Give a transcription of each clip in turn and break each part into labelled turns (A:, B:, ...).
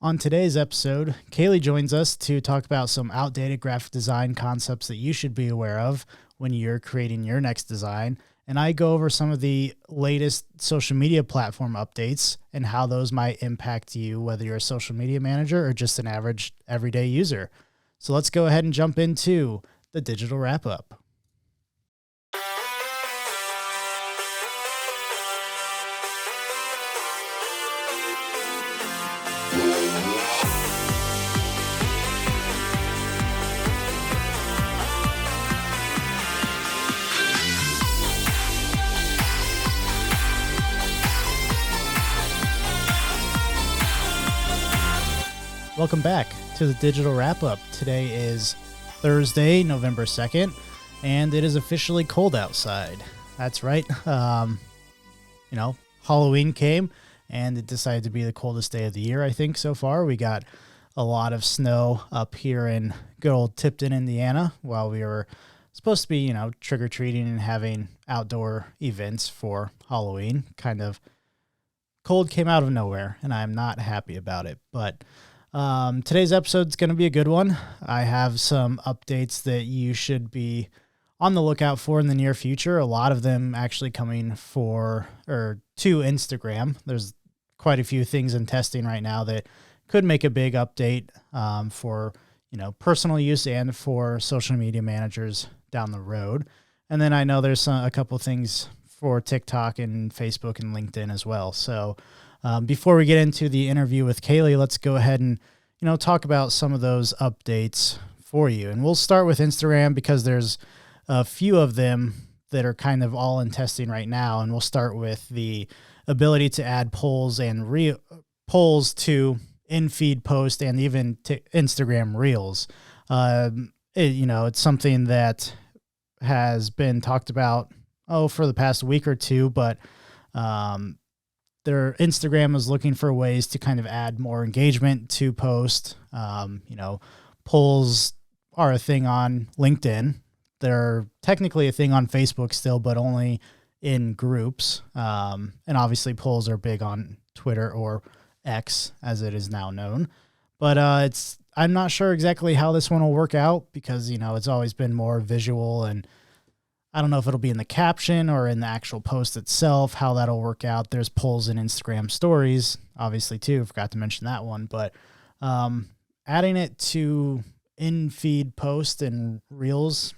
A: On today's episode, Kaylee joins us to talk about some outdated graphic design concepts that you should be aware of when you're creating your next design. And I go over some of the latest social media platform updates and how those might impact you, whether you're a social media manager or just an average everyday user. So let's go ahead and jump into the digital wrap up. Welcome back to the digital wrap up. Today is Thursday, November 2nd, and it is officially cold outside. That's right. Halloween came and it decided to be the coldest day of the year, I think, so far. We got a lot of snow up here in good old Tipton, Indiana, while we were supposed to be, trick-or-treating and having outdoor events for Halloween. Kind of cold came out of nowhere, and I'm not happy about it, but today's episode is going to be a good one. I have some updates that you should be on the lookout for in the near future. A lot of them actually coming to Instagram. There's quite a few things in testing right now that could make a big update for personal use and for social media managers down the road. And then I know there's a couple things for TikTok and Facebook and LinkedIn as well. So before we get into the interview with Kaylee, let's go ahead and, talk about some of those updates for you. And we'll start with Instagram because there's a few of them that are kind of all in testing right now. And we'll start with the ability to add polls and polls to in-feed post and even to Instagram Reels. It's something that has been talked about, for the past week or two, but their Instagram is looking for ways to kind of add more engagement to post. Polls are a thing on LinkedIn. They're technically a thing on Facebook still, but only in groups. And obviously polls are big on Twitter or X, as it is now known. But I'm not sure exactly how this one will work out because, it's always been more visual, and I don't know if it'll be in the caption or in the actual post itself, how that'll work out. There's polls in Instagram stories, obviously, too. Forgot to mention that one. But adding it to in-feed post and Reels,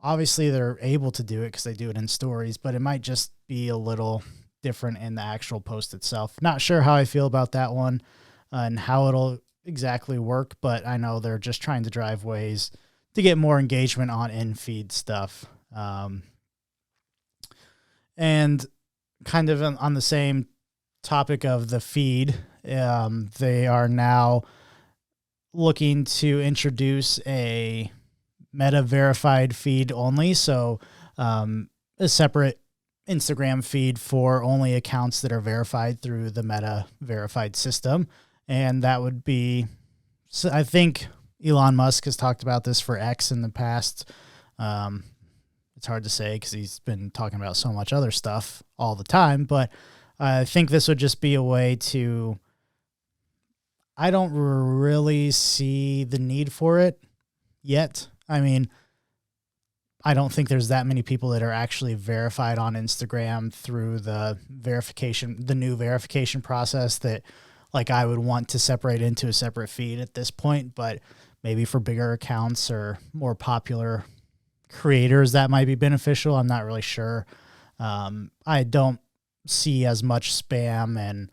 A: obviously they're able to do it because they do it in stories, but it might just be a little different in the actual post itself. Not sure how I feel about that one and how it'll exactly work, but I know they're just trying to drive ways to get more engagement on in-feed stuff. And kind of on the same topic of the feed, they are now looking to introduce a Meta verified feed only. So a separate Instagram feed for only accounts that are verified through the Meta verified system. And that would be, I think, Elon Musk has talked about this for X in the past. It's hard to say because he's been talking about so much other stuff all the time, but I think this would just be a way to, I don't really see the need for it yet. I mean, I don't think there's that many people that are actually verified on Instagram through the new verification process that I would want to separate into a separate feed at this point, but maybe for bigger accounts or more popular creators, that might be beneficial. I'm not really sure. I don't see as much spam and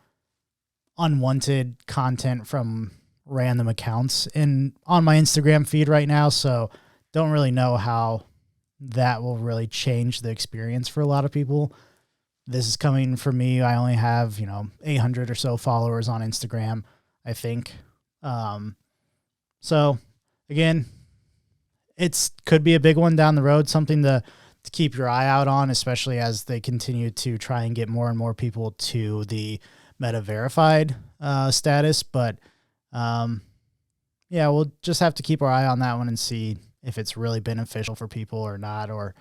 A: unwanted content from random accounts on my Instagram feed right now, so don't really know how that will really change the experience for a lot of people. This is coming from me. I only have, 800 or so followers on Instagram, I think. So again, could be a big one down the road, something to keep your eye out on, especially as they continue to try and get more and more people to the Meta verified status. But we'll just have to keep our eye on that one and see if it's really beneficial for people or not, or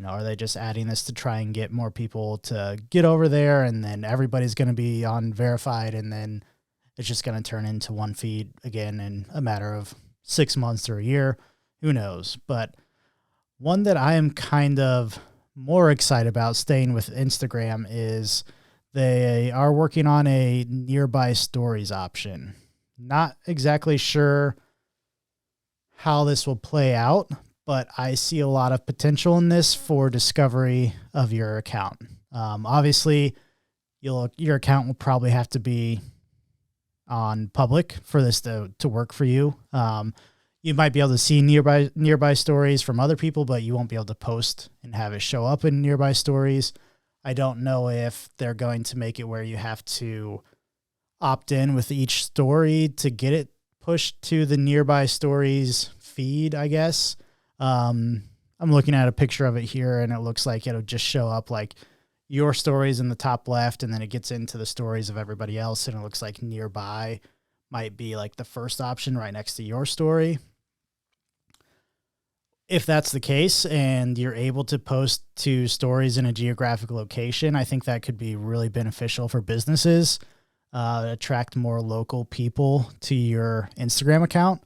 A: are they just adding this to try and get more people to get over there, and then everybody's going to be on verified, and then it's just going to turn into one feed again in a matter of 6 months or a year. Who knows? But one that I am kind of more excited about staying with Instagram is they are working on a nearby stories option. Not exactly sure how this will play out, but I see a lot of potential in this for discovery of your account. Obviously, your account will probably have to be on public for this to work for you. You might be able to see nearby stories from other people, but you won't be able to post and have it show up in nearby stories. I don't know if they're going to make it where you have to opt in with each story to get it pushed to the nearby stories feed, I guess. I'm looking at a picture of it here, and it looks like it'll just show up like your stories in the top left, and then it gets into the stories of everybody else, and it looks like nearby might be like the first option right next to your story. If that's the case and you're able to post to stories in a geographic location, I think that could be really beneficial for businesses, attract more local people to your Instagram account.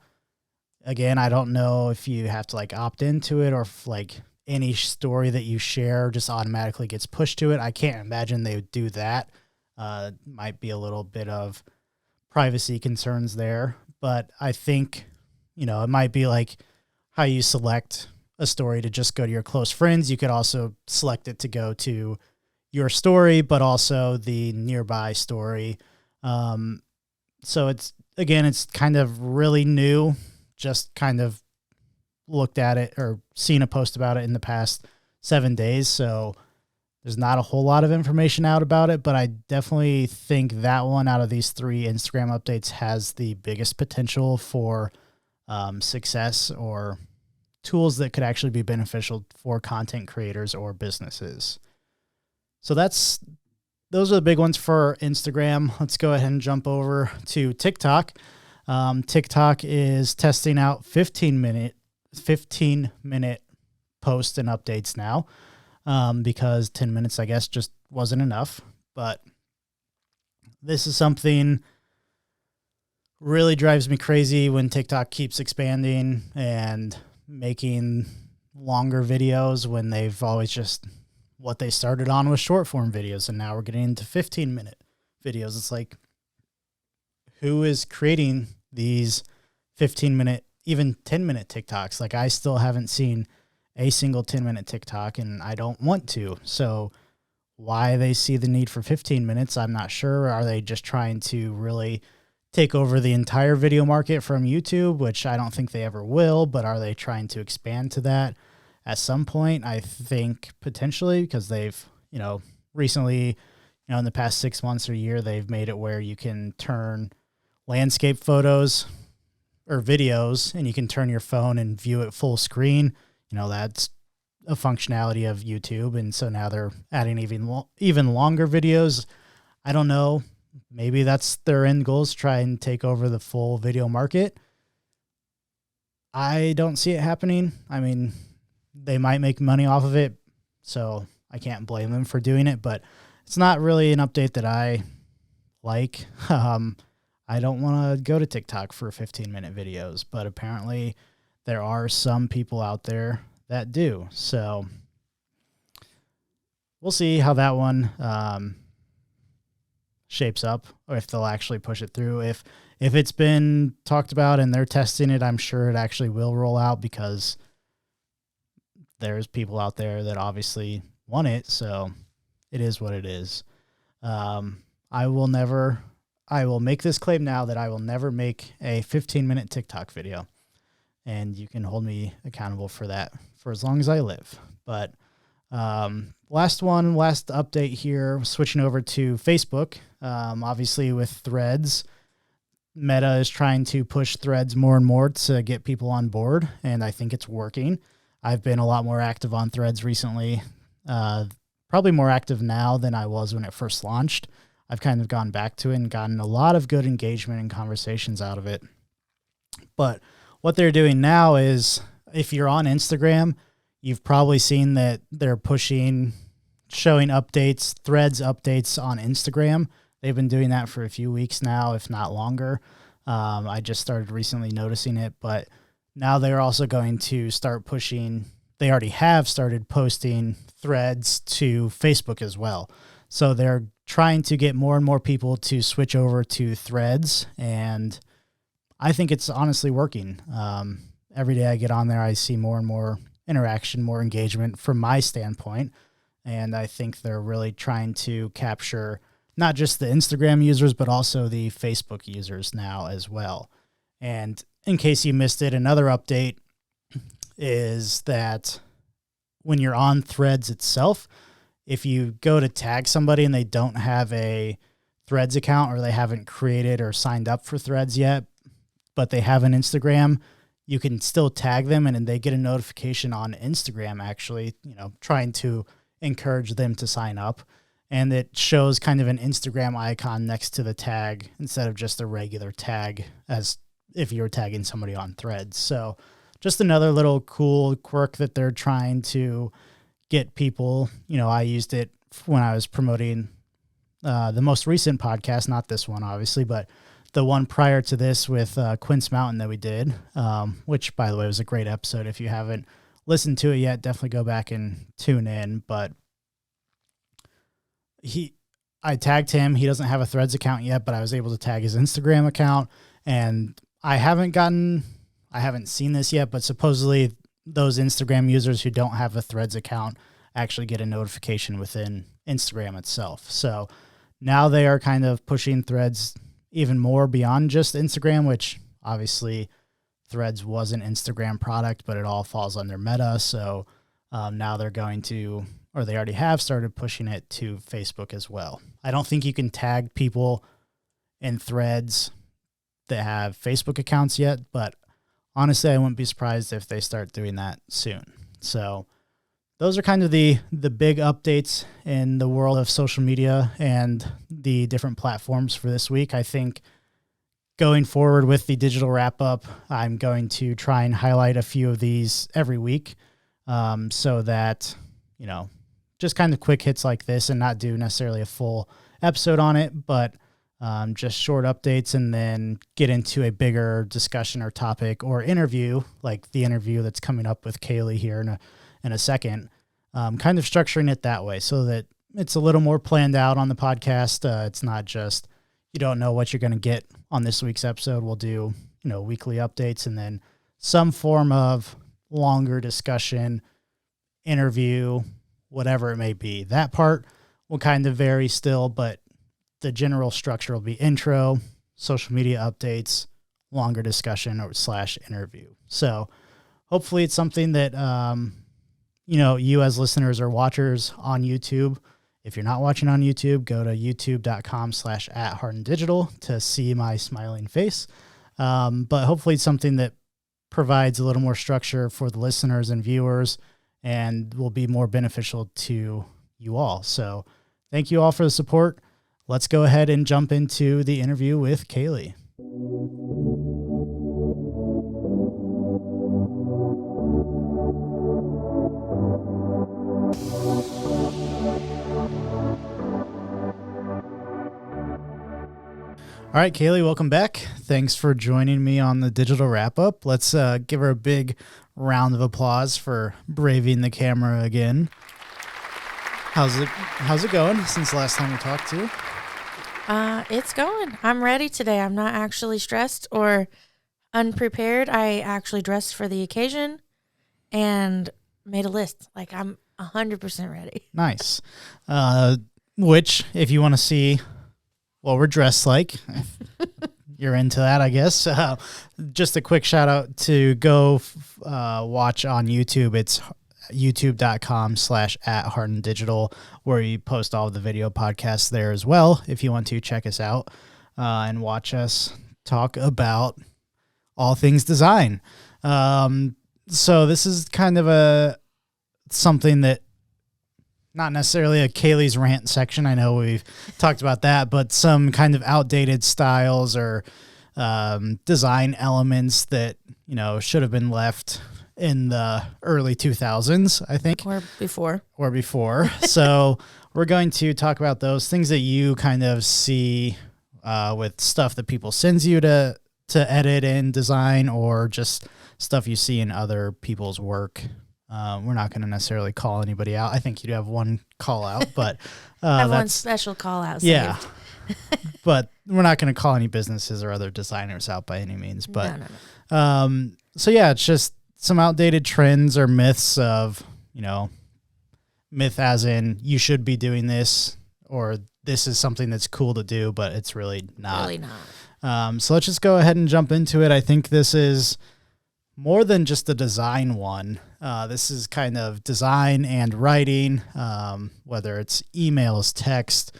A: Again, I don't know if you have to like opt into it or if like any story that you share just automatically gets pushed to it. I can't imagine they would do that. Might be a little bit of privacy concerns there, but I think, it might be like how you select a story to just go to your close friends. You could also select it to go to your story, but also the nearby story. So it's kind of really new, just kind of looked at it or seen a post about it in the past 7 days. So there's not a whole lot of information out about it, but I definitely think that one out of these 3 Instagram updates has the biggest potential for success or tools that could actually be beneficial for content creators or businesses. So those are the big ones for Instagram. Let's go ahead and jump over to TikTok. TikTok is testing out 15-minute posts and updates now, because 10 minutes, I guess, just wasn't enough. But this is something really drives me crazy when TikTok keeps expanding and making longer videos when they've always just, what they started on was short form videos, and now we're getting into 15-minute videos. It's like, who is creating these 15-minute, even 10-minute TikToks? Like, I still haven't seen a single 10-minute TikTok, and I don't want to. So why they see the need for 15 minutes, I'm not sure. Are they just trying to really take over the entire video market from YouTube, which I don't think they ever will, but are they trying to expand to that at some point? I think potentially, because they've, recently, in the past 6 months or a year, they've made it where you can turn landscape photos or videos, and you can turn your phone and view it full screen. That's a functionality of YouTube. And so now they're adding even longer videos. I don't know. Maybe that's their end goal, is try and take over the full video market. I don't see it happening. I mean, they might make money off of it, so I can't blame them for doing it, but it's not really an update that I like. I don't want to go to TikTok for 15-minute videos, but apparently there are some people out there that do. So we'll see how that one shapes up, or if they'll actually push it through. If it's been talked about and they're testing it, I'm sure it actually will roll out, because there's people out there that obviously want it. So it is what it is. I will make this claim now that I will never make a 15-minute TikTok video, and you can hold me accountable for that for as long as I live. But last update here, switching over to Facebook. Obviously with Threads, Meta is trying to push Threads more and more to get people on board, and I think it's working. I've been a lot more active on Threads recently, probably more active now than I was when it first launched. I've kind of gone back to it and gotten a lot of good engagement and conversations out of it. But what they're doing now is, if you're on Instagram, you've probably seen that they're showing updates, Threads updates on Instagram. They've been doing that for a few weeks now, if not longer. I just started recently noticing it, but now they're also going to start pushing. They already have started posting threads to Facebook as well. So they're trying to get more and more people to switch over to threads, and I think it's honestly working. Every day I get on there, I see more and more interaction, more engagement from my standpoint, and I think they're really trying to capture not just the Instagram users, but also the Facebook users now as well. And in case you missed it, another update is that when you're on Threads itself, if you go to tag somebody and they don't have a Threads account, or they haven't created or signed up for Threads yet, but they have an Instagram, you can still tag them and they get a notification on Instagram, actually, trying to encourage them to sign up. And it shows kind of an Instagram icon next to the tag instead of just a regular tag as if you were tagging somebody on Threads. So just another little cool quirk that they're trying to get people. I used it when I was promoting the most recent podcast, not this one, obviously, but the one prior to this with Quince Mountain that we did, which, by the way, was a great episode. If you haven't listened to it yet, definitely go back and tune in. But I tagged him. He doesn't have a Threads account yet, but I was able to tag his Instagram account. And I haven't seen this yet, but supposedly those Instagram users who don't have a Threads account actually get a notification within Instagram itself. So now they are kind of pushing Threads even more beyond just Instagram, which obviously Threads was an Instagram product, but it all falls under Meta. So now they're going to, or they already have started pushing it to Facebook as well. I don't think you can tag people in Threads that have Facebook accounts yet, but honestly, I wouldn't be surprised if they start doing that soon. So those are kind of the big updates in the world of social media and the different platforms for this week. I think going forward with the digital wrap up, I'm going to try and highlight a few of these every week, so that, just kind of quick hits like this, and not do necessarily a full episode on it, but just short updates, and then get into a bigger discussion or topic or interview, like the interview that's coming up with Kaylee here in a second. Kind of structuring it that way so that it's a little more planned out on the podcast. It's not just, you don't know what you're going to get on this week's episode. We'll do, weekly updates, and then some form of longer discussion, interview, whatever it may be. That part will kind of vary still, but the general structure will be intro, social media updates, longer discussion or / interview. So hopefully it's something that, you as listeners or watchers on YouTube. If you're not watching on YouTube, go to youtube.com/@HardenDigital to see my smiling face. But hopefully it's something that provides a little more structure for the listeners and viewers and will be more beneficial to you all. So thank you all for the support. Let's go ahead and jump into the interview with Kaylee. All right, Kaylee, welcome back. Thanks for joining me on the digital wrap up. Let's give her a big round of applause for braving the camera again. How's it going since the last time we talked to you?
B: It's going. I'm ready today. I'm not actually stressed or unprepared. I actually dressed for the occasion and made a list. Like, I'm 100% ready.
A: Nice. Which, if you want to see what we're dressed like, you're into that, I guess. Just a quick shout out to go watch on YouTube. It's youtube.com/@HardenDigital, where you post all of the video podcasts there as well. If you want to check us out and watch us talk about all things design. So this is kind of something that, not necessarily a Kaylee's rant section. I know we've talked about that, but some kind of outdated styles or design elements that, should have been left in the early 2000s, I think.
B: Or before.
A: So we're going to talk about those things that you kind of see with stuff that people sends you to edit and design, or just stuff you see in other people's work. We're not going to necessarily call anybody out. I think you do have one call out, but
B: have one special call out.
A: Yeah. But we're not going to call any businesses or other designers out by any means. But no. So yeah, it's just some outdated trends or myths of, myth as in you should be doing this, or this is something that's cool to do, but it's really not.
B: Really not.
A: So let's just go ahead and jump into it. I think this is more than just a design one. This is kind of design and writing, whether it's emails, text,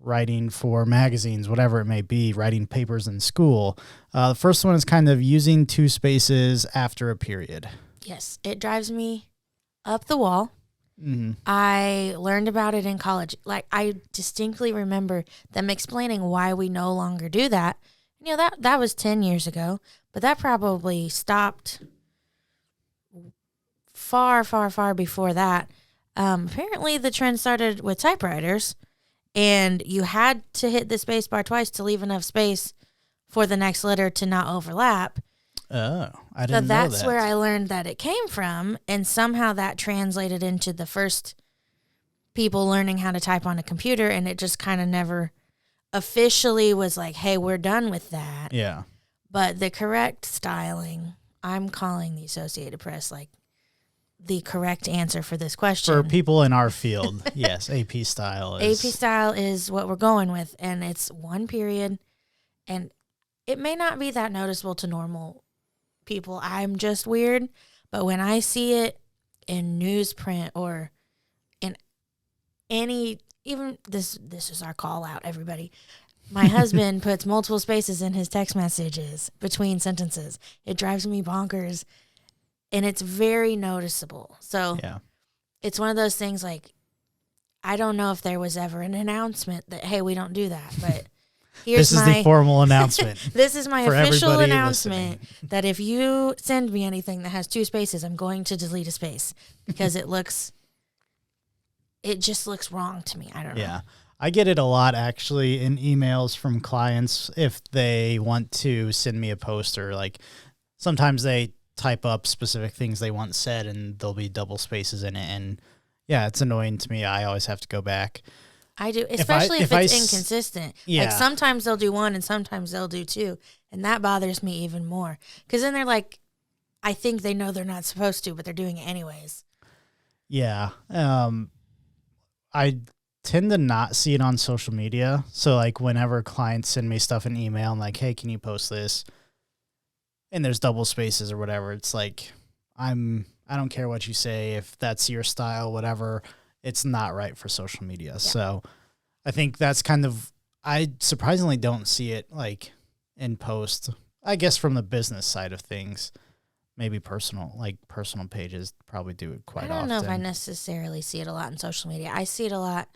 A: writing for magazines, whatever it may be, writing papers in school. The first one is kind of using two spaces after a period.
B: Yes, it drives me up the wall.
A: Mm-hmm.
B: I learned about it in college. Like, I distinctly remember them explaining why we no longer do that. That was 10 years ago, but that probably stopped far, far, far before that. Apparently, the trend started with typewriters, and you had to hit the space bar twice to leave enough space for the next letter to not overlap.
A: Oh, I didn't know that.
B: That's where I learned that it came from, and somehow that translated into the first people learning how to type on a computer, and it just kind of never officially was like, hey, we're done with that.
A: Yeah.
B: But the correct styling, I'm calling the Associated Press like the correct answer for this question.
A: For people in our field, yes, AP style is...
B: AP style is what we're going with, and it's one period, and it may not be that noticeable to normal people. I'm just weird, but when I see it in newsprint or in any, even this is our call out, everybody. My husband puts multiple spaces in his text messages between sentences. It drives me bonkers, and it's very noticeable. So
A: yeah,
B: it's one of those things, like, I don't know if there was ever an announcement that, hey, we don't do that, but here's
A: this is the formal announcement.
B: This is my official announcement that if you send me anything that has two spaces, I'm going to delete a space because it just looks wrong to me. I don't know.
A: Yeah. I get it a lot, actually, in emails from clients if they want to send me a poster. Like, sometimes they type up specific things they want said, and there'll be double spaces in it. And, yeah, it's annoying to me. I always have to go back.
B: I do, especially if it's inconsistent. Yeah. Like, sometimes they'll do one and sometimes they'll do two, and that bothers me even more. Because then they're like, I think they know they're not supposed to, but they're doing it anyways.
A: Yeah. I tend to not see it on social media. So, like, whenever clients send me stuff in email, I'm like, hey, can you post this? And there's double spaces or whatever. It's like, I don't care what you say. If that's your style, whatever, it's not right for social media. Yeah. So I think that's kind of, I surprisingly don't see it like in post, I guess, from the business side of things. Maybe personal pages probably do it quite often. I don't
B: know if I necessarily see it a lot in social media. I see it a lot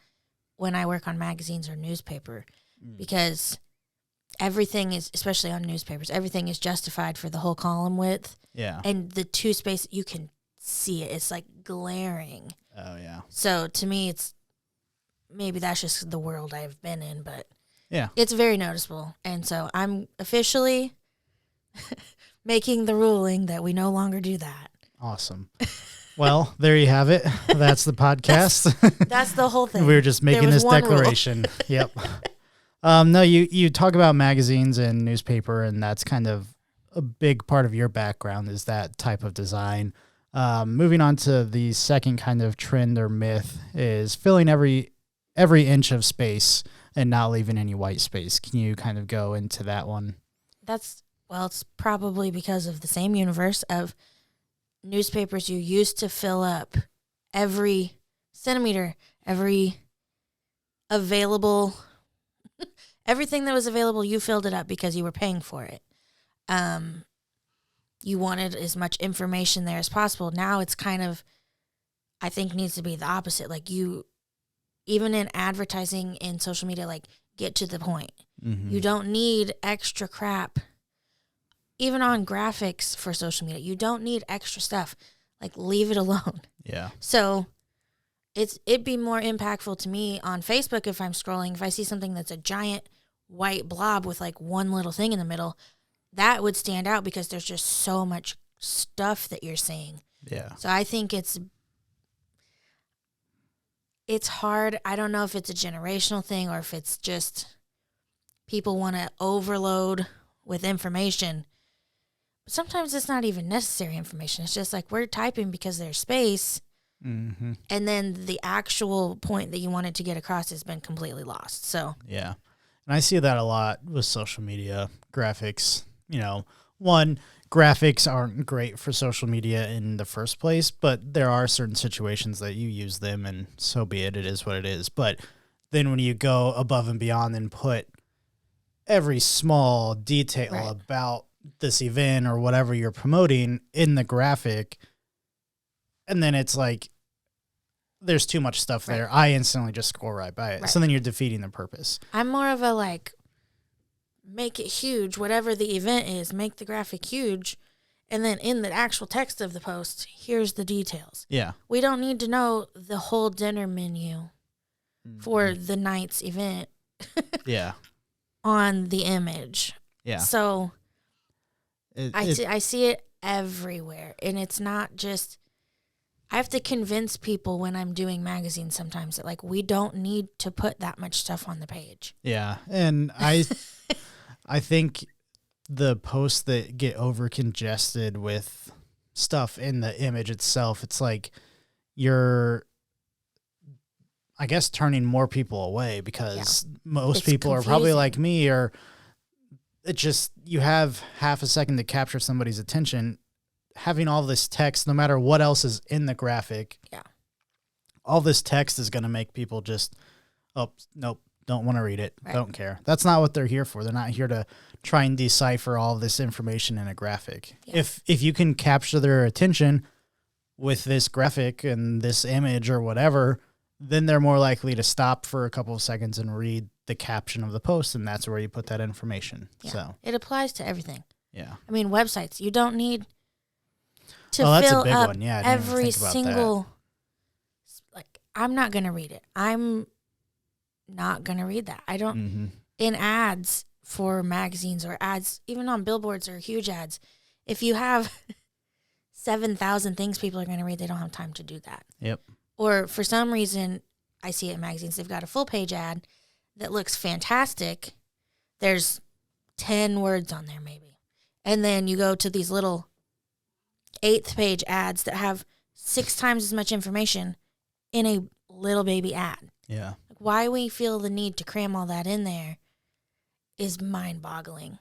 B: when I work on magazines or newspaper, because everything is, especially on newspapers, everything is justified for the whole column width.
A: Yeah.
B: And the two space, you can see it. It's like glaring.
A: Oh, yeah.
B: So to me, maybe that's just the world I've been in, but
A: yeah,
B: it's very noticeable. And so I'm officially making the ruling that we no longer do that.
A: Awesome. Well, there you have it. That's the podcast.
B: That's the whole thing.
A: We were just making this declaration. Yep. No, you talk about magazines and newspaper, and that's kind of a big part of your background, is that type of design. Moving on to the second kind of trend or myth is filling every inch of space and not leaving any white space. Can you kind of go into that one?
B: It's probably because of the same universe of newspapers. You used to fill up every centimeter, every available, everything that was available, you filled it up because you were paying for it. You wanted as much information there as possible. Now it's kind of, I think, needs to be the opposite. Like, you, even in advertising in social media, like, get to the point. Mm-hmm. You don't need extra crap. Even on graphics for social media, you don't need extra stuff. Like, leave it alone.
A: Yeah.
B: So it'd be more impactful to me on Facebook if I'm scrolling. If I see something that's a giant white blob with like one little thing in the middle, that would stand out because there's just so much stuff that you're seeing.
A: Yeah.
B: So I think it's hard. I don't know if it's a generational thing or if it's just people want to overload with information. But sometimes it's not even necessary information. It's just like we're typing because there's space.
A: Mm-hmm.
B: And then the actual point that you wanted to get across has been completely lost. So
A: yeah, and I see that a lot with social media graphics. You know, one, graphics aren't great for social media in the first place, but there are certain situations that you use them, and so be it. It is what it is. But then when you go above and beyond and put every small detail about this event or whatever you're promoting in the graphic, and then it's like there's too much stuff there, I instantly just scroll right by it. So then you're defeating the purpose.
B: I'm more of a like, make it huge, whatever the event is, make the graphic huge. And then in the actual text of the post, here's the details.
A: Yeah.
B: We don't need to know the whole dinner menu for the night's event.
A: Yeah.
B: On the image.
A: Yeah.
B: So I see it everywhere. And it's not just, I have to convince people when I'm doing magazines sometimes that like we don't need to put that much stuff on the page.
A: Yeah. And I think the posts that get over congested with stuff in the image itself, it's like you're, I guess, turning more people away because most people are probably like me, or it just, you have half a second to capture somebody's attention. Having all this text, no matter what else is in the graphic, all this text is going to make people just, oh, nope, don't want to read it, don't care. That's not what they're here for. They're not here to try and decipher all this information in a graphic. Yeah. If you can capture their attention with this graphic and this image or whatever, then they're more likely to stop for a couple of seconds and read the caption of the post, and that's where you put that information. Yeah. So
B: it applies to everything.
A: Yeah.
B: I mean, websites, you don't need to
A: that's
B: fill
A: a big
B: up
A: one. Yeah,
B: every single, like, I'm not going to read it. I'm not going to read that. I don't, in ads for magazines or ads, even on billboards or huge ads, if you have 7,000 things people are going to read, they don't have time to do that.
A: Yep.
B: Or for some reason, I see it in magazines, they've got a full page ad that looks fantastic. There's 10 words on there maybe. And then you go to these little 8th page ads that have 6 times as much information in a little baby ad.
A: Yeah.
B: Why we feel the need to cram all that in there is mind-boggling.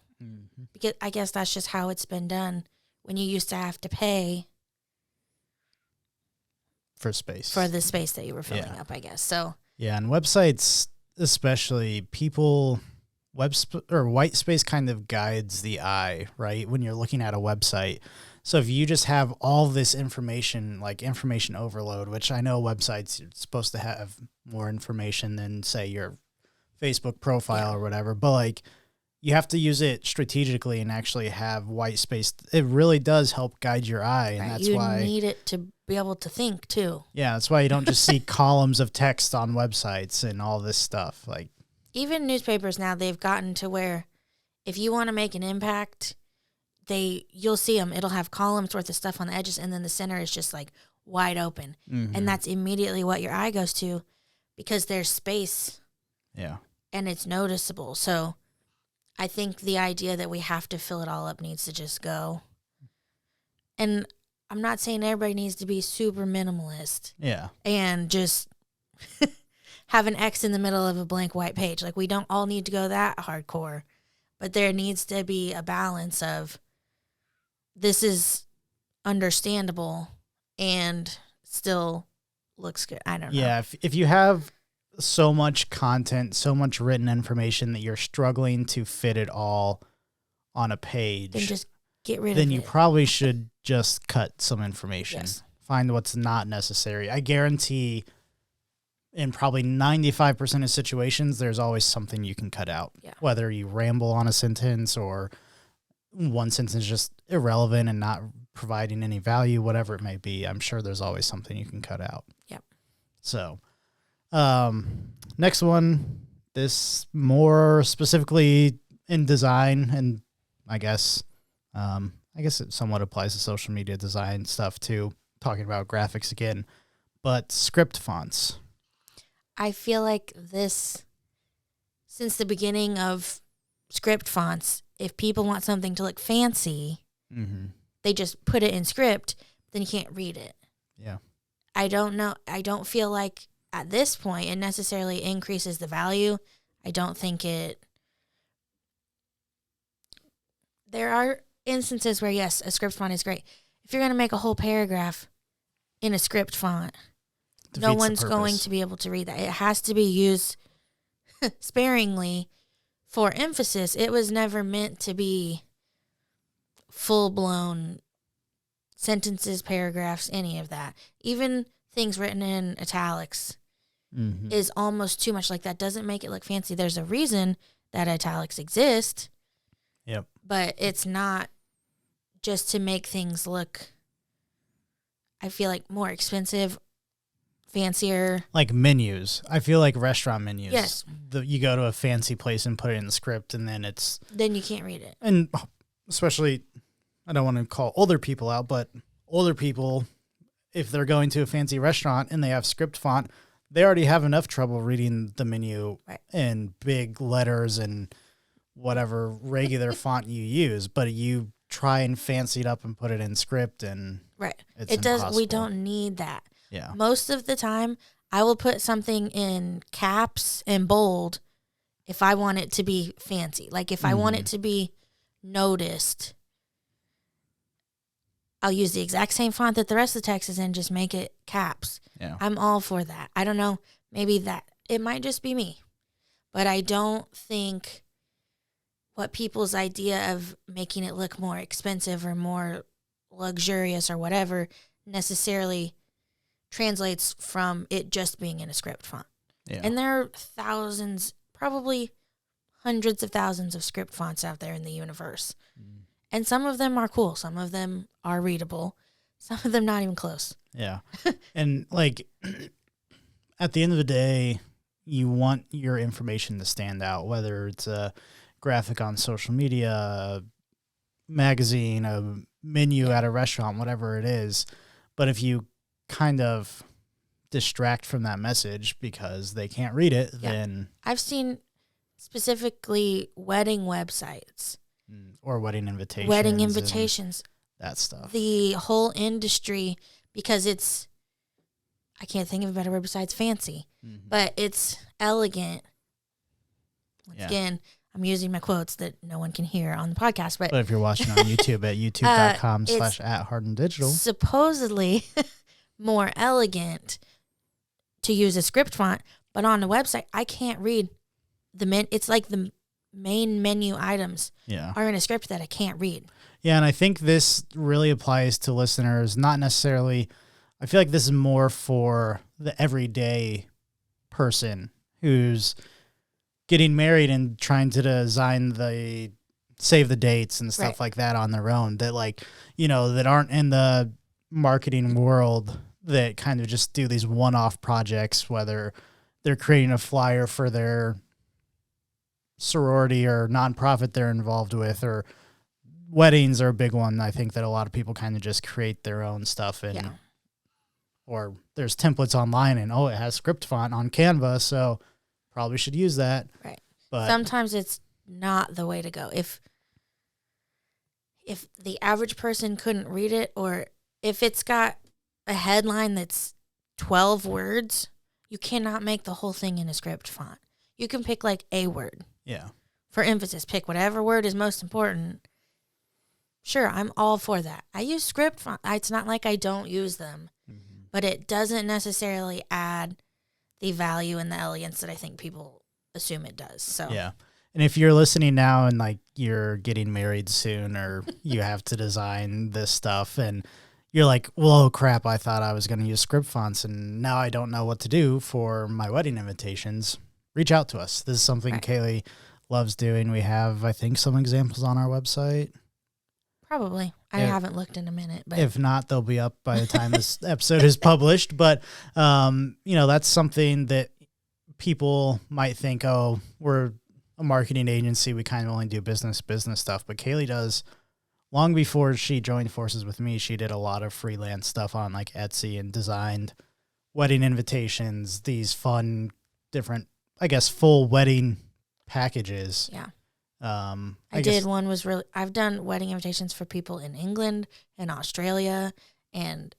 B: Because I guess that's just how it's been done when you used to have to pay
A: for space,
B: for the space that you were filling up, I guess. So
A: yeah, and websites, especially, people, white space kind of guides the eye, right? When you're looking at a website. So if you just have all this information, like information overload, which I know websites are supposed to have more information than, say, your Facebook profile or whatever, but like you have to use it strategically and actually have white space. It really does help guide your eye, and that's why
B: you need it to be able to think too.
A: Yeah, that's why you don't just see columns of text on websites and all this stuff. Like
B: even newspapers now, they've gotten to where if you want to make an impact, you'll see them. It'll have columns worth of stuff on the edges, and then the center is just like wide open, and that's immediately what your eye goes to because there's space.
A: Yeah,
B: and it's noticeable. So I think the idea that we have to fill it all up needs to just go. And I'm not saying everybody needs to be super minimalist.
A: Yeah.
B: And just have an X in the middle of a blank white page. Like, we don't all need to go that hardcore. But there needs to be a balance of this is understandable and still looks good. I don't know.
A: Yeah, if you have so much content, so much written information that you're struggling to fit it all on a page,
B: then just get rid of it.
A: Then you probably should just cut some information.
B: Yes.
A: Find what's not necessary. I guarantee in probably 95% of situations, there's always something you can cut out.
B: Yeah.
A: Whether you ramble on a sentence or one sentence is just irrelevant and not providing any value, whatever it may be, I'm sure there's always something you can cut out.
B: Yep.
A: So, next one, this more specifically in design, and I guess it somewhat applies to social media design stuff too, talking about graphics again, but script fonts.
B: I feel like this, since the beginning of script fonts, if people want something to look fancy, they just put it in script, then you can't read it.
A: Yeah.
B: I don't know. I don't feel like at this point it necessarily increases the value. I don't think it. There are instances where, yes, a script font is great. If you're going to make a whole paragraph in a script font, no one's going to be able to read that. It has to be used sparingly for emphasis. It was never meant to be full-blown sentences, paragraphs, any of that. Even things written in italics is almost too much. Like, that doesn't make it look fancy. There's a reason that italics exist.
A: Yep.
B: But it's not just to make things look, I feel like, more expensive, fancier.
A: Like menus. I feel like restaurant menus.
B: Yes.
A: You go to a fancy place and put it in the script, and then
B: then you can't read it.
A: And especially, I don't want to call older people out, but older people, if they're going to a fancy restaurant and they have script font, they already have enough trouble reading the menu in big letters and whatever regular font you use, but you try and fancy it up and put it in script, and it's impossible.
B: We don't need that.
A: Yeah.
B: Most of the time, I will put something in caps and bold if I want it to be fancy. Like, if I want it to be noticed, I'll use the exact same font that the rest of the text is in, just make it caps.
A: Yeah.
B: I'm all for that. I don't know. Maybe it might just be me, but I don't think what people's idea of making it look more expensive or more luxurious or whatever necessarily translates from it just being in a script font.
A: Yeah.
B: And there are thousands, probably hundreds of thousands of script fonts out there in the universe. And some of them are cool. Some of them are readable. Some of them not even close.
A: Yeah. And like at the end of the day, you want your information to stand out, whether it's a graphic on social media, a magazine, a menu at a restaurant, whatever it is. But if you kind of distract from that message because they can't read it, then
B: I've seen specifically wedding websites
A: or wedding invitations, that stuff.
B: The whole industry, because it's, I can't think of a better word besides fancy, but it's elegant. Once again, I'm using my quotes that no one can hear on the podcast. But
A: if you're watching on YouTube at youtube.com/@HardandDigital.
B: Supposedly more elegant to use a script font, but on the website, I can't read it's like the main menu items are in a script that I can't read.
A: Yeah, and I think this really applies to listeners, not necessarily, I feel like this is more for the everyday person who's getting married and trying to design save the dates and stuff like that on their own, that that aren't in the marketing world, that kind of just do these one-off projects, whether they're creating a flyer for their sorority or nonprofit they're involved with, or weddings are a big one. I think that a lot of people kind of just create their own stuff, or there's templates online and it has script font on Canva, so probably should use that.
B: Right.
A: But
B: sometimes it's not the way to go. If the average person couldn't read it, or if it's got a headline that's 12 words, you cannot make the whole thing in a script font. You can pick like a word.
A: Yeah.
B: For emphasis, pick whatever word is most important. Sure, I'm all for that. I use script font. It's not like I don't use them, but it doesn't necessarily add the value and the elegance that I think people assume it does. So
A: yeah. And if you're listening now and like you're getting married soon, or you have to design this stuff and you're like, well, crap, I thought I was going to use script fonts and now I don't know what to do for my wedding invitations, reach out to us. This is something Kaylee loves doing. We have, I think, some examples on our website.
B: Probably. I haven't looked in a minute, but
A: if not, they'll be up by the time this episode is published. But, that's something that people might think, oh, we're a marketing agency. We kind of only do business stuff. But Kaylee does, long before she joined forces with me, she did a lot of freelance stuff on like Etsy and designed wedding invitations, these fun, different, I guess, full wedding packages.
B: Yeah.
A: I
B: did one was really, I've done wedding invitations for people in England and Australia, and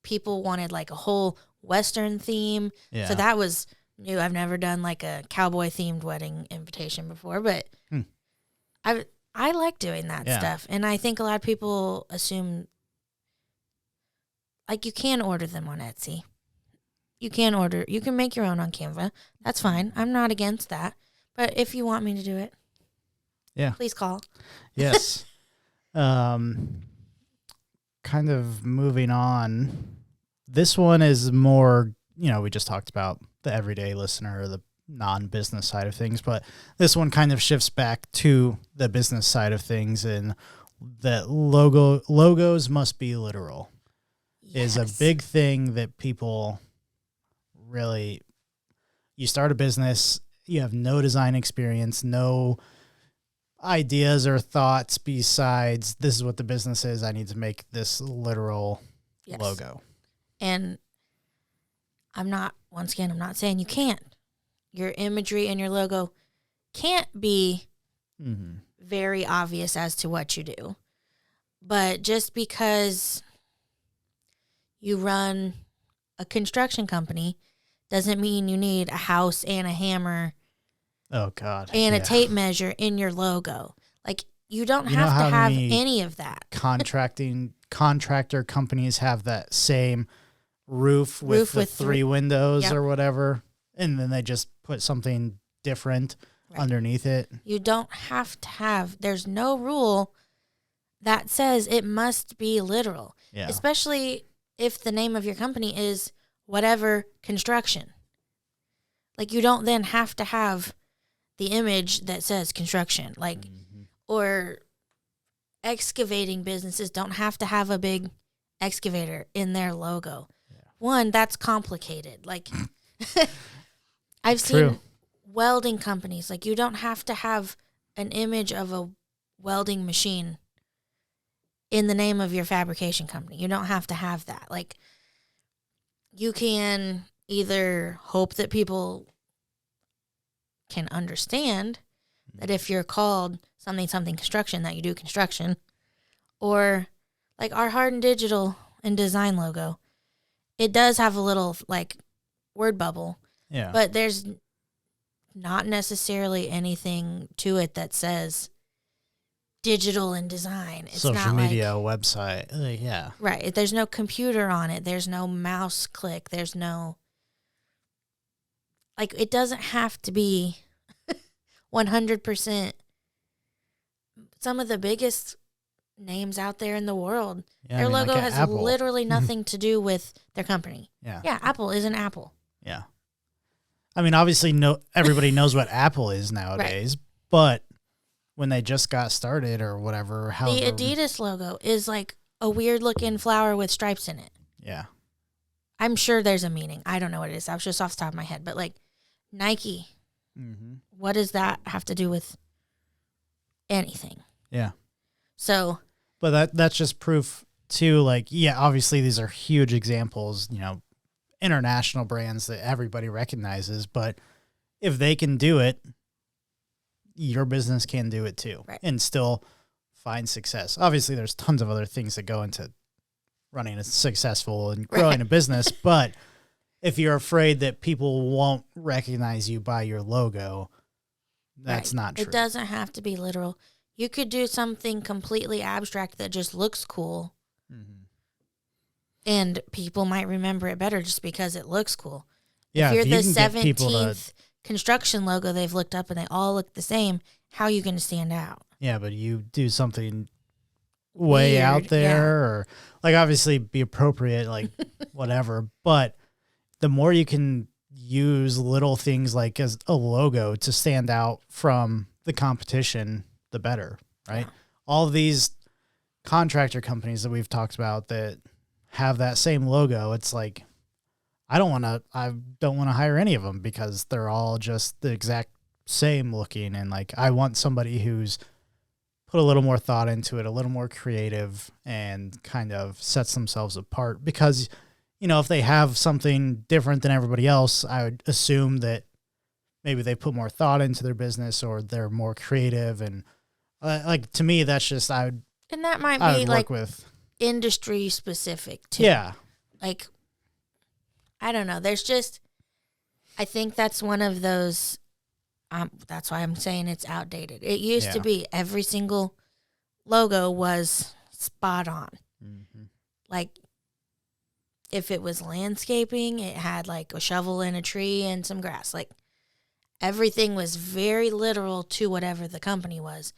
B: people wanted like a whole Western theme.
A: Yeah.
B: So that was new. I've never done like a cowboy themed wedding invitation before, but I like doing that stuff. And I think a lot of people assume like you can order them on Etsy. You can make your own on Canva. That's fine. I'm not against that. But if you want me to do it, please call.
A: Yes. Kind of moving on. This one is more, we just talked about the everyday listener or the non-business side of things, but this one kind of shifts back to the business side of things, and that logos must be literal is a big thing that people really, you start a business, you have no design experience, no ideas or thoughts besides this is what the business is. I need to make this literal logo.
B: And I'm not saying you can't. Your imagery and your logo can't be very obvious as to what you do. But just because you run a construction company doesn't mean you need a house and a hammer.
A: Oh, God.
B: And a tape measure in your logo. Like, you don't have to have any of that.
A: Contractor companies have that same roof with the three windows or whatever, and then they just put something different underneath it.
B: You don't have to have, there's no rule that says it must be literal. Yeah. Especially if the name of your company is whatever construction. Like, you don't then have to have the image that says construction, like, or excavating businesses don't have to have a big excavator in their logo. Yeah. One, that's complicated. Like, I've seen welding companies, like, you don't have to have an image of a welding machine in the name of your fabrication company. You don't have to have that. Like, you can either hope that people can understand that if you're called something construction, that you do construction, or like our Hardened Digital and Design logo, it does have a little like word bubble, but there's not necessarily anything to it that says digital and design. It's
A: social
B: not
A: media website,
B: right. There's no computer on it. There's no mouse click. There's no. Like, it doesn't have to be 100%. Some of the biggest names out there in the world, their logo has Apple. Literally nothing to do with their company. Yeah, Apple is an Apple.
A: Yeah. I mean, obviously, everybody knows what Apple is nowadays, but when they just got started or whatever,
B: the Adidas logo is like a weird-looking flower with stripes in it.
A: Yeah.
B: I'm sure there's a meaning. I don't know what it is. That was just off the top of my head. But, like, Nike, what does that have to do with anything?
A: Yeah.
B: So.
A: But that's just proof, too. Like, obviously these are huge examples, international brands that everybody recognizes. But if they can do it, your business can do it, too. Right. And still find success. Obviously, there's tons of other things that go into running a successful and growing a business, but if you're afraid that people won't recognize you by your logo, that's not true.
B: It doesn't have to be literal. You could do something completely abstract that just looks cool, and people might remember it better just because it looks cool. Yeah, if you're the 17th construction logo they've looked up and they all look the same, how are you going to stand out?
A: Yeah, but you do something way weird, out there, or like obviously be appropriate, like whatever. But the more you can use little things like as a logo to stand out from the competition, the better, right? Yeah. all these contractor companies that we've talked about that have that same logo, it's like, I don't want to hire any of them because they're all just the exact same looking. And like, I want somebody who's put a little more thought into it, a little more creative, and kind of sets themselves apart. Because, you know, if they have something different than everybody else, I would assume that maybe they put more thought into their business or they're more creative. And like, to me, that's just,
B: and that might
A: I
B: be
A: would
B: like
A: work with.
B: industry specific too.
A: Yeah.
B: Like, I don't know. There's just, I think that's one of those, that's why I'm saying it's outdated. It used to be every single logo was spot on. Mm-hmm. Like, if it was landscaping, it had like a shovel and a tree and some grass. Like, everything was very literal to whatever the company was.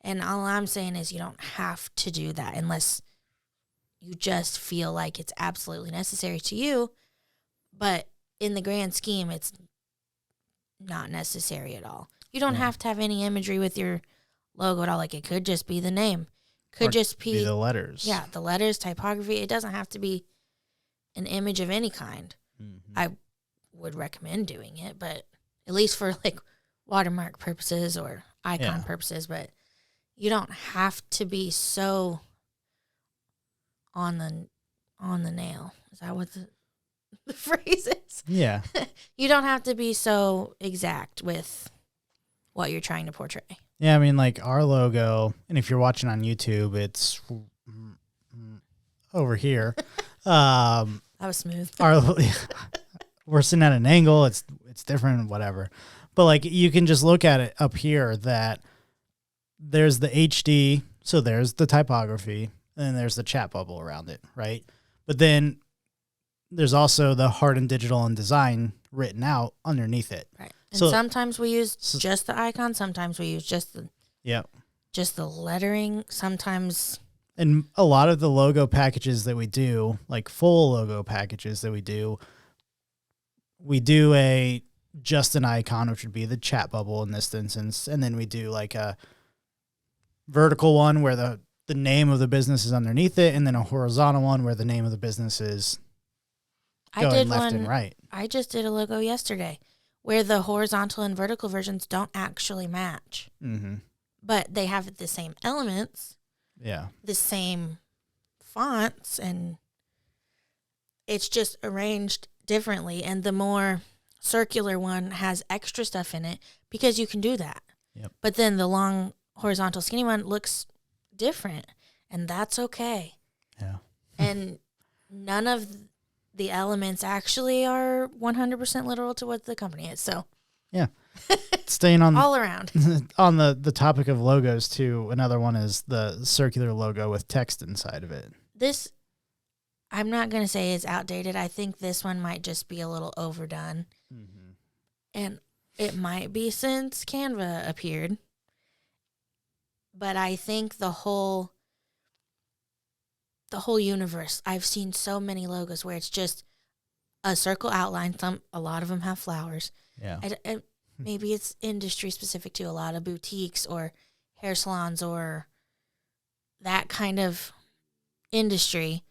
B: And all I'm saying is you don't have to do that unless you just feel like it's absolutely necessary to you. But in the grand scheme, it's not necessary at all. You don't have to have any imagery with your logo at all. Like, it could just be the name. Could just be
A: the letters.
B: Yeah, the letters, typography. It doesn't have to be an image of any kind. Mm-hmm. I would recommend doing it, but at least for like watermark purposes or icon purposes. But you don't have to be so on the nail. Is that what the phrase is?
A: Yeah.
B: You don't have to be so exact with what you're trying to portray.
A: Yeah, I mean, like our logo, and if you're watching on YouTube, it's over here.
B: That was smooth.
A: We're sitting at an angle. It's different, whatever. But like, you can just look at it up here that there's the HD, so there's the typography, and then there's the chat bubble around it, right? But then there's also the Heart and Digital and Design written out underneath it.
B: Right. And so, sometimes we use just the icon. Sometimes we use just the lettering. Sometimes.
A: And a lot of the logo packages that we do, like full logo packages that we do just an icon, which would be the chat bubble in this instance. And then we do like a vertical one where the name of the business is underneath it, and then a horizontal one where the name of the business is going left and right.
B: I just did a logo yesterday where the horizontal and vertical versions don't actually match. Mm-hmm. But they have the same elements.
A: Yeah.
B: The same fonts, and it's just arranged differently. And the more circular one has extra stuff in it because you can do that.
A: Yep.
B: But then the long horizontal skinny one looks different, and that's okay.
A: Yeah.
B: And none of the elements actually are 100% literal to what the company is. So
A: yeah. Staying on
B: all around
A: on the topic of logos too, another one is the circular logo with text inside of it.
B: This, I'm not going to say is outdated. I think this one might just be a little overdone. Mm-hmm. And it might be since Canva appeared. But I think the whole universe, I've seen so many logos where it's just a circle outline. A lot of them have flowers.
A: Yeah.
B: Maybe it's industry specific too. A lot of boutiques or hair salons or that kind of industry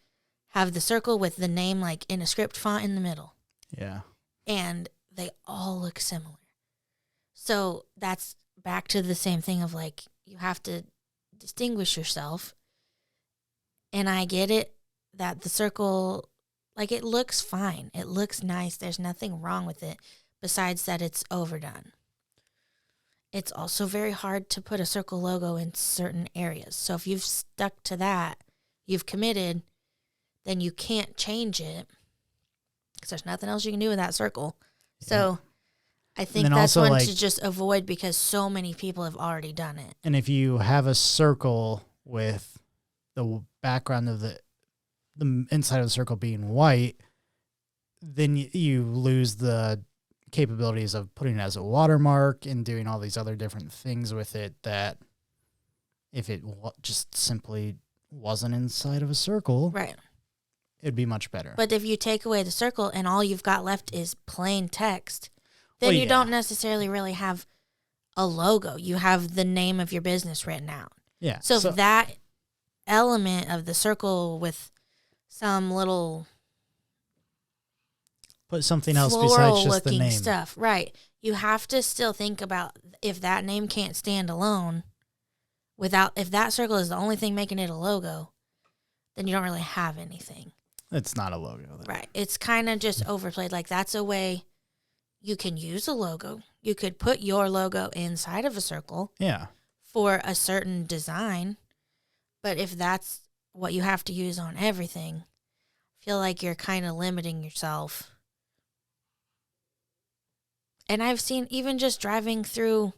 B: have the circle with the name like in a script font in the middle.
A: Yeah.
B: And they all look similar. So that's back to the same thing of like, you have to distinguish yourself. And I get it that the circle, like, it looks fine. It looks nice. There's nothing wrong with it besides that it's overdone. It's also very hard to put a circle logo in certain areas. So if you've stuck to that, you've committed, then you can't change it because there's nothing else you can do with that circle. Yeah. So I think that's one to just avoid because so many people have already done it.
A: And if you have a circle with the background of the inside of the circle being white, then you lose the capabilities of putting it as a watermark and doing all these other different things with it that if it just simply wasn't inside of a circle,
B: right,
A: it'd be much better.
B: But if you take away the circle and all you've got left is plain text, then you don't necessarily really have a logo. You have the name of your business written out.
A: Yeah.
B: So if that element of the circle with some little
A: put something else besides just the
B: floral-looking
A: name.
B: stuff, right? You have to still think about if that name can't stand alone if that circle is the only thing making it a logo, then you don't really have anything.
A: It's not a logo. Though.
B: Right. It's kind of just overplayed. Like, that's a way you can use a logo. You could put your logo inside of a circle.
A: Yeah.
B: For a certain design. But if that's what you have to use on everything, I feel like you're kind of limiting yourself. And I've seen even just driving through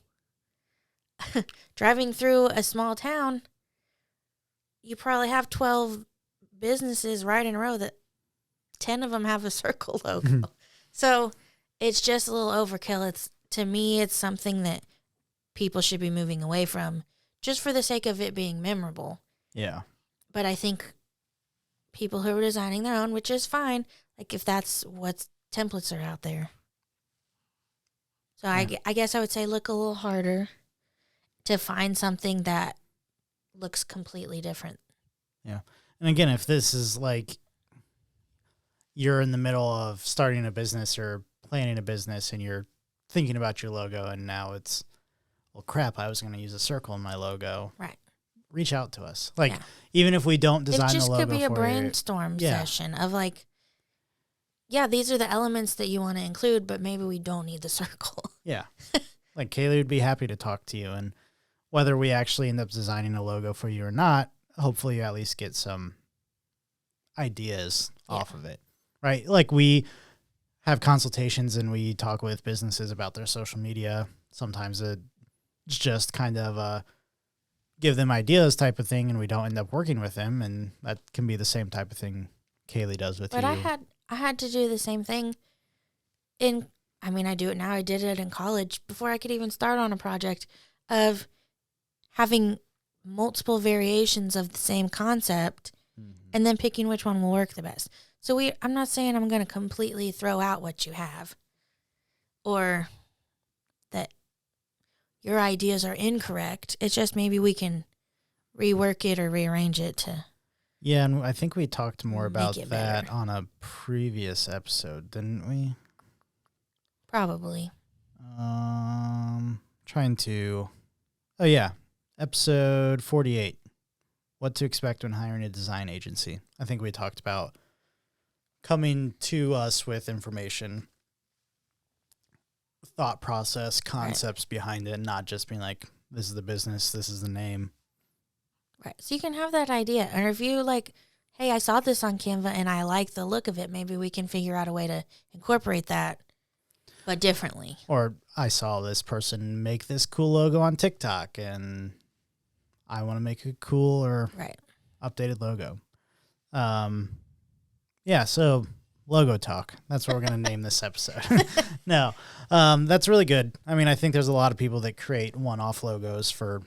B: a small town, you probably have 12 businesses right in a row that 10 of them have a circle logo. So it's just a little overkill. To me, it's something that people should be moving away from just for the sake of it being memorable.
A: Yeah.
B: But I think people who are designing their own, which is fine, like if that's what templates are out there. So yeah. I guess I would say look a little harder to find something that looks completely different.
A: Yeah. And again, if this is like you're in the middle of starting a business or planning a business and you're thinking about your logo and now it's, well, crap, I was going to use a circle in my logo.
B: Right.
A: Reach out to us. Like, even if we don't design the logo for you. It just could be
B: a brainstorm session of like, yeah, these are the elements that you want to include, but maybe we don't need the circle.
A: Yeah. Like, Kaylee would be happy to talk to you. And whether we actually end up designing a logo for you or not, hopefully you at least get some ideas off of it. Right? Like, we have consultations and we talk with businesses about their social media. Sometimes it's just kind of give them ideas type of thing, and we don't end up working with them, and that can be the same type of thing Kaylee does with you.
B: But I had to do the same thing I do it now. I did it in college before I could even start on a project of having multiple variations of the same concept and then picking which one will work the best. So I'm not saying I'm going to completely throw out what you have or that your ideas are incorrect. It's just maybe we can rework it or rearrange it to.
A: Yeah, and I think we talked more about that on a previous episode, didn't we?
B: Probably.
A: Episode 48. What to expect when hiring a design agency. I think we talked about coming to us with information, thought process, concepts behind it, not just being like, this is the business, this is the name.
B: Right. So you can have that idea. Or if you like, hey, I saw this on Canva and I like the look of it, maybe we can figure out a way to incorporate that, but differently.
A: Or I saw this person make this cool logo on TikTok and I want to make a cool or updated logo. So logo talk. That's what we're going to name this episode. No, that's really good. I mean, I think there's a lot of people that create one-off logos for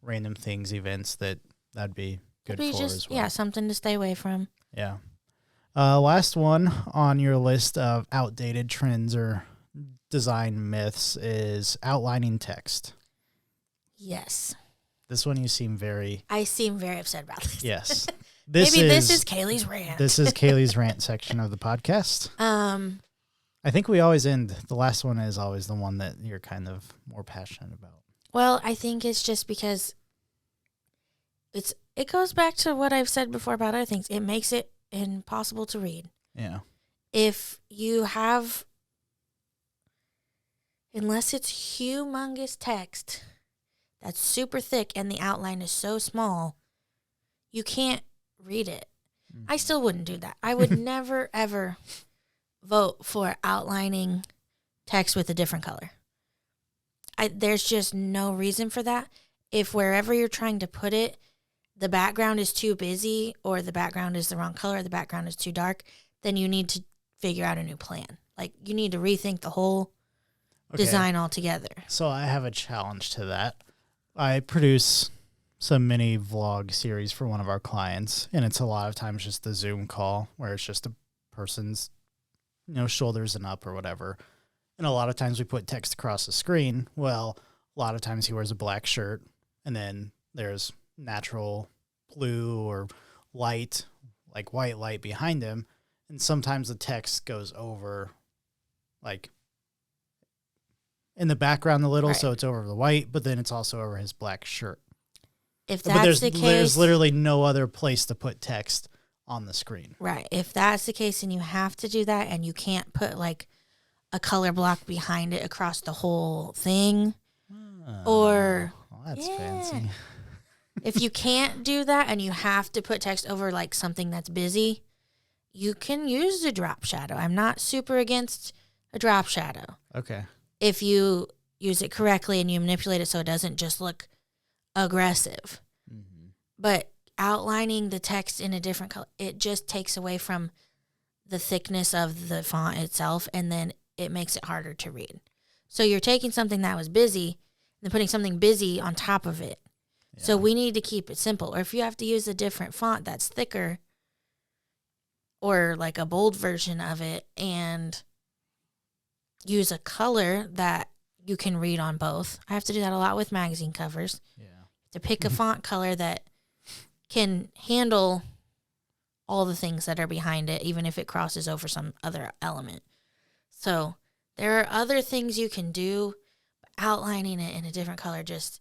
A: random things, events that'd be good for as well.
B: Yeah, something to stay away from.
A: Yeah. Last one on your list of outdated trends or design myths is outlining text.
B: Yes.
A: This one you seem very...
B: I seem very upset about this.
A: Yes.
B: This is Kaylee's rant.
A: This is Kaylee's rant section of the podcast. I think we always end, the last one is always the one that you're kind of more passionate about.
B: Well, I think it's just because it goes back to what I've said before about other things. It makes it impossible to read.
A: Yeah.
B: If you have, unless it's humongous text that's super thick and the outline is so small, you can't read it. I still wouldn't do that. I would never, ever vote for outlining text with a different color. There's just no reason for that. If wherever you're trying to put it, the background is too busy or the background is the wrong color, the background is too dark, then you need to figure out a new plan. Like, you need to rethink the whole design altogether.
A: So I have a challenge to that. I produce some mini vlog series for one of our clients, and it's a lot of times just the Zoom call where it's just a person's, shoulders and up or whatever. And a lot of times we put text across the screen. Well, a lot of times he wears a black shirt, and then there's natural blue or light, like white light behind him. And sometimes the text goes over, like, in the background a little, so it's over the white, but then it's also over his black shirt.
B: If that's the case,
A: there's literally no other place to put text on the screen.
B: Right. If that's the case, and you have to do that, and you can't put like a color block behind it across the whole thing, or
A: well, that's fancy.
B: If you can't do that and you have to put text over like something that's busy, you can use a drop shadow. I'm not super against a drop shadow.
A: Okay.
B: If you use it correctly and you manipulate it so it doesn't just look aggressive. Mm-hmm. But outlining the text in a different color, it just takes away from the thickness of the font itself, and then it makes it harder to read. So you're taking something that was busy and then putting something busy on top of it. Yeah. So we need to keep it simple. Or if you have to use a different font that's thicker or like a bold version of it, and use a color that you can read on both. I have to do that a lot with magazine covers. Yeah. To pick a font color that can handle all the things that are behind it, even if it crosses over some other element. So there are other things you can do, but outlining it in a different color, just,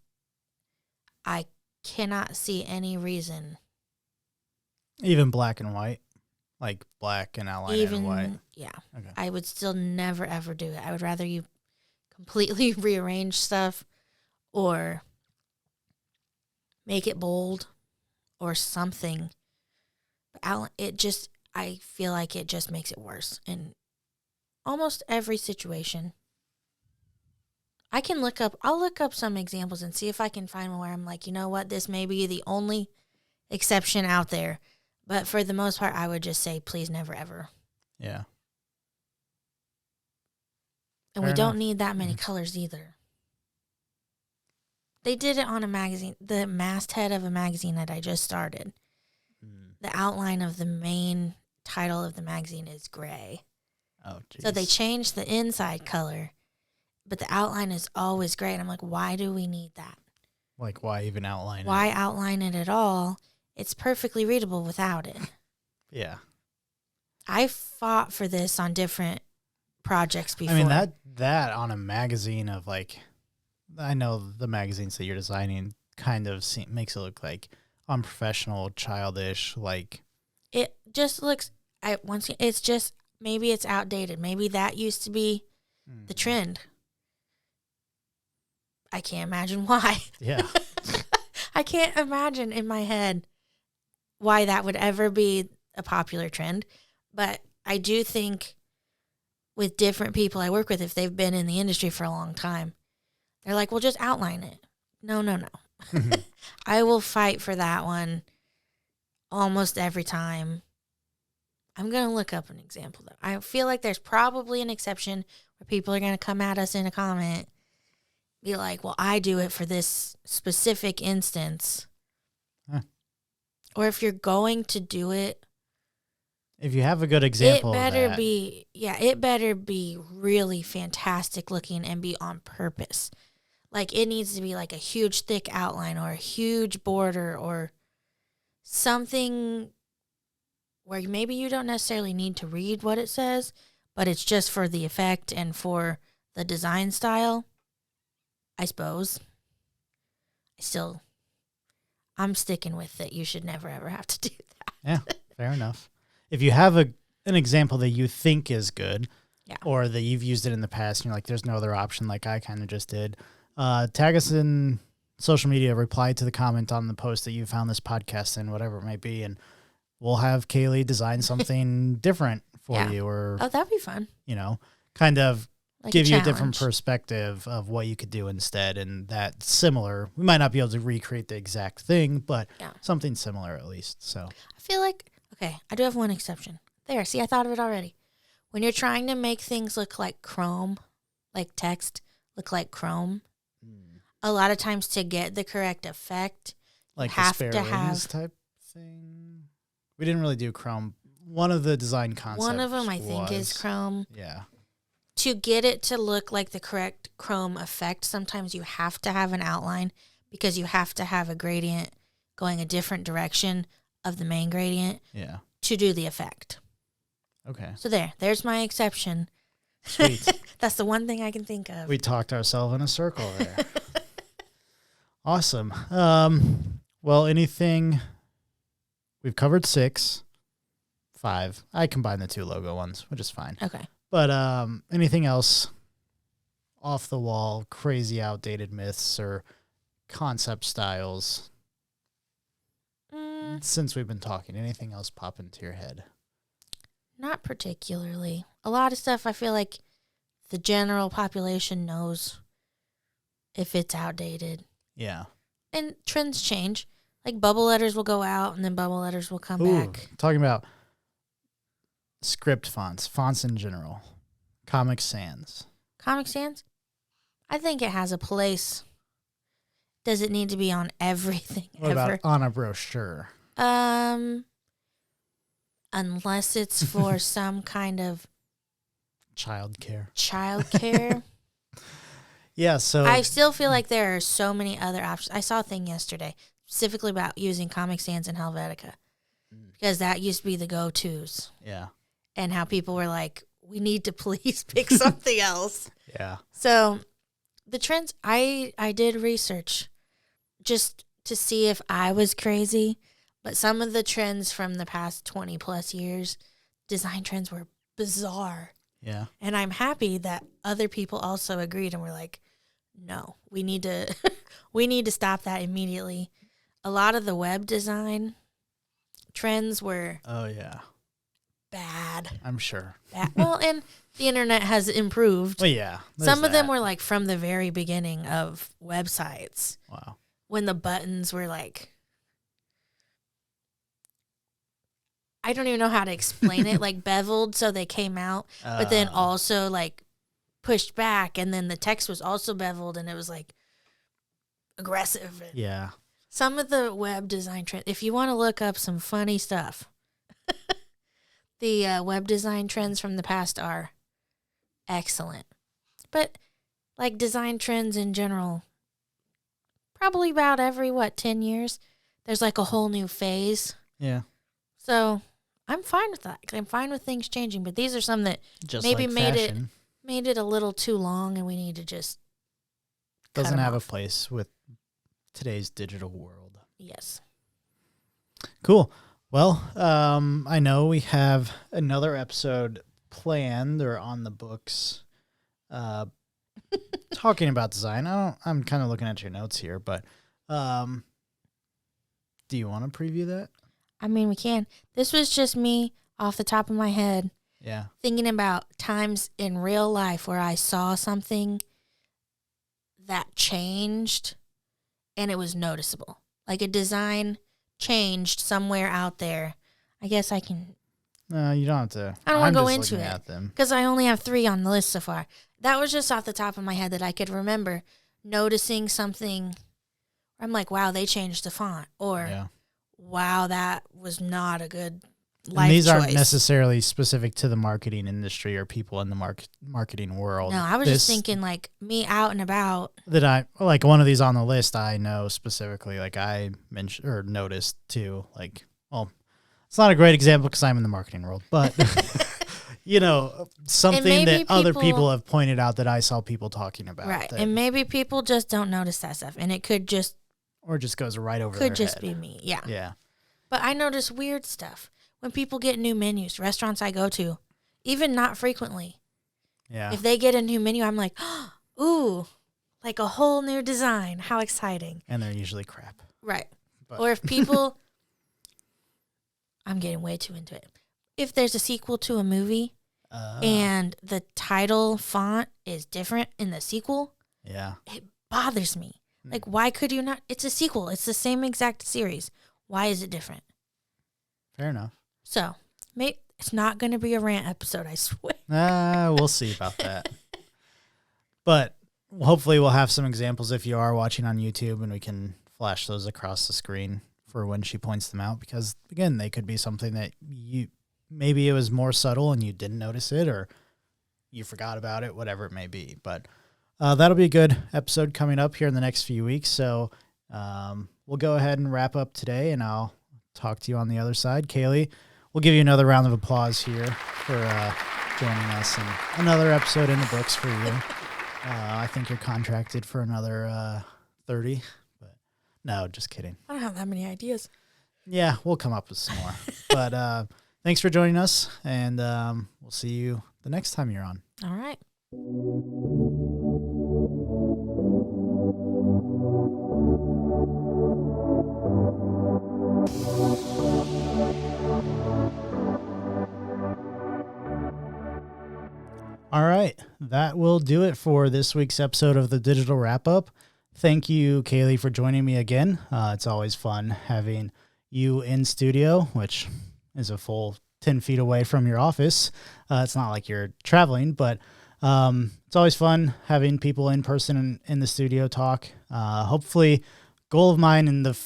B: I cannot see any reason.
A: Even black and white? Like black and outline in white?
B: Yeah. Okay. I would still never, ever do it. I would rather you completely rearrange stuff or make it bold or something. But I feel like it just makes it worse in almost every situation. I'll look up some examples and see if I can find one where I'm like, you know what, this may be the only exception out there. But for the most part, I would just say, please never, ever.
A: Yeah.
B: And we don't need that many colors either. They did it on a magazine, the masthead of a magazine that I just started. The outline of the main title of the magazine is gray.
A: Oh, geez.
B: So they changed the inside color, but the outline is always gray. And I'm like, why do we need that?
A: Like, why even outline it?
B: Why outline it at all? It's perfectly readable without it.
A: Yeah.
B: I fought for this on different projects before.
A: I mean, that on a magazine of like, I know the magazines that you're designing kind of makes it look like unprofessional, childish, like.
B: It just looks, it's just, maybe it's outdated. Maybe that used to be the trend. I can't imagine why.
A: Yeah.
B: I can't imagine in my head why that would ever be a popular trend. But I do think with different people I work with, if they've been in the industry for a long time, they're like, well, just outline it. No. I will fight for that one almost every time. I'm going to look up an example, though. I feel like there's probably an exception where people are going to come at us in a comment, be like, well, I do it for this specific instance. Huh. Or if you're going to do it,
A: if you have a good example,
B: it better be really fantastic looking and be on purpose. Like, it needs to be like a huge thick outline or a huge border or something where maybe you don't necessarily need to read what it says, but it's just for the effect and for the design style, I suppose. I'm sticking with it. You should never, ever have to do that.
A: Yeah, fair enough. If you have an example that you think is good, or that you've used it in the past, and you're like, there's no other option, like I kind of just did, tag us in social media, reply to the comment on the post that you found this podcast in, whatever it might be, and we'll have Kaylee design something different for you. Or
B: that'd be fun.
A: Kind of
B: like
A: give you a different perspective of what you could do instead, and that similar. We might not be able to recreate the exact thing, but something similar at least. So
B: I feel like, okay, I do have one exception. There, see, I thought of it already. When you're trying to make things look like chrome, like text look like chrome, a lot of times to get the correct effect,
A: like
B: you have to have
A: type thing. We didn't really do chrome. One of the design concepts.
B: One of them I think is chrome.
A: Yeah.
B: To get it to look like the correct chrome effect, sometimes you have to have an outline, because you have to have a gradient going a different direction of the main gradient to do the effect.
A: Okay.
B: So there's my exception.
A: Sweet.
B: That's the one thing I can think of.
A: We talked ourselves in a circle there. Awesome. Well, anything, we've covered 6, 5. I combined the 2 logo ones, which is fine.
B: Okay.
A: But anything else off the wall, crazy outdated myths or concept styles? Since we've been talking, anything else pop into your head?
B: Not particularly. A lot of stuff I feel like the general population knows if it's outdated.
A: Yeah.
B: And trends change. Like bubble letters will go out and then bubble letters will come back.
A: Talking about script fonts in general, Comic Sans.
B: Comic Sans? I think it has a place. Does it need to be on everything
A: What
B: ever?
A: about on a brochure?
B: Unless it's for some kind of
A: Childcare. Yeah, so
B: I still feel like there are so many other options. I saw a thing yesterday specifically about using Comic Sans in Helvetica because that used to be the go-tos.
A: Yeah.
B: And how people were like, we need to please pick something else.
A: Yeah.
B: So the trends, I did research just to see if I was crazy, but some of the trends from the past 20 plus years, design trends were bizarre.
A: Yeah.
B: And I'm happy that other people also agreed and were like, no, we need to we need to stop that immediately. A lot of the web design trends were bad.
A: I'm sure.
B: Bad. Well, and the internet has improved.
A: Well, yeah.
B: Some of them were like from the very beginning of websites.
A: Wow.
B: When the buttons were like, I don't even know how to explain it, like beveled so they came out, but then also like pushed back, and then the text was also beveled, and it was like aggressive.
A: Yeah.
B: Some of the web design trends, if you want to look up some funny stuff, the web design trends from the past are excellent. But like design trends in general, probably about every, 10 years, there's like a whole new phase.
A: Yeah.
B: So I'm fine with that. I'm fine with things changing, but these are some that
A: Just
B: maybe
A: like
B: made it a little too long, and we need to just
A: doesn't have a place with today's digital world.
B: Yes.
A: Cool. Well, I know we have another episode planned or on the books, talking about design. I'm kind of looking at your notes here, but do you want to preview that?
B: I mean, we can. This was just me off the top of my head.
A: Yeah.
B: Thinking about times in real life where I saw something that changed and it was noticeable. Like a design changed somewhere out there. I guess I can.
A: No, you don't have to.
B: I don't want to go into it because I only have 3 on the list so far. That was just off the top of my head that I could remember noticing something. I'm like, wow, they changed the font. Or, wow, that was not a good life
A: and these
B: choice.
A: Aren't necessarily specific to the marketing industry or people in the marketing world.
B: No, I was just thinking like me out and about.
A: That I like one of these on the list. I know specifically, like I mentioned or noticed too. Like, well, it's not a great example because I'm in the marketing world, but you know, something that other people have pointed out that I saw people talking about.
B: Right, and maybe people just don't notice that stuff, and it could just
A: or just goes right over. Could
B: just
A: head.
B: Be me. Yeah.
A: Yeah.
B: But I notice weird stuff. When people get new menus, restaurants I go to, even not frequently.
A: Yeah.
B: If they get a new menu, I'm like, ooh, like a whole new design. How exciting.
A: And they're usually crap.
B: Right. But. Or if people, I'm getting way too into it. If there's a sequel to a movie and the title font is different in the sequel, it bothers me. Like, why could you not? It's a sequel. It's the same exact series. Why is it different?
A: Fair enough.
B: So, it's not going to be a rant episode, I swear.
A: We'll see about that. But hopefully we'll have some examples if you are watching on YouTube, and we can flash those across the screen for when she points them out. Because, again, they could be something that maybe it was more subtle and you didn't notice it, or you forgot about it, whatever it may be. But that'll be a good episode coming up here in the next few weeks. So We'll go ahead and wrap up today, and I'll talk to you on the other side. Kaylee, we'll give you another round of applause here for joining us and another episode in the books for you. I think you're contracted for another 30, but no, just kidding.
B: I don't have that many ideas.
A: Yeah, we'll come up with some more. But thanks for joining us, and we'll see you the next time you're on.
B: All right.
A: All right, that will do it for this week's episode of the Digital Wrap-Up. Thank you, Kaylee, for joining me again. It's always fun having you in studio, which is a full 10 feet away from your office. It's not like you're traveling, but it's always fun having people in person in the studio talk. Hopefully, goal of mine in the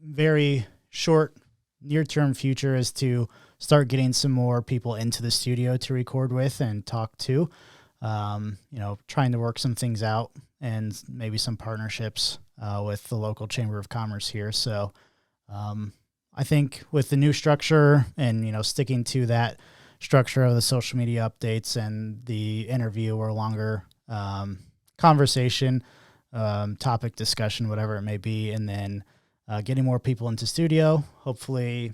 A: very short, near-term future is to start getting some more people into the studio to record with and talk to, trying to work some things out and maybe some partnerships with the local Chamber of Commerce here. So I think with the new structure and, sticking to that structure of the social media updates and the interview or longer conversation, topic discussion, whatever it may be, and then getting more people into studio, hopefully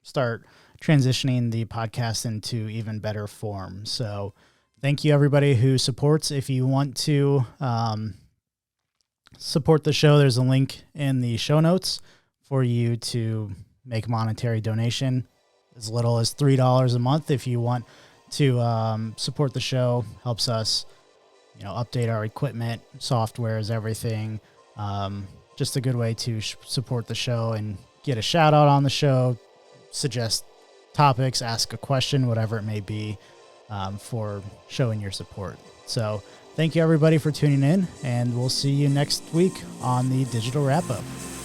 A: start transitioning the podcast into even better form. So thank you, everybody who supports. If you want to support the show, there's a link in the show notes for you to make a monetary donation as little as $3 a month. If you want to support the show, helps us, update our equipment, softwares, everything. Just a good way to support the show and get a shout out on the show, suggest topics, ask a question, whatever it may be, for showing your support. So thank you, everybody, for tuning in, and we'll see you next week on the Digital Wrap-Up.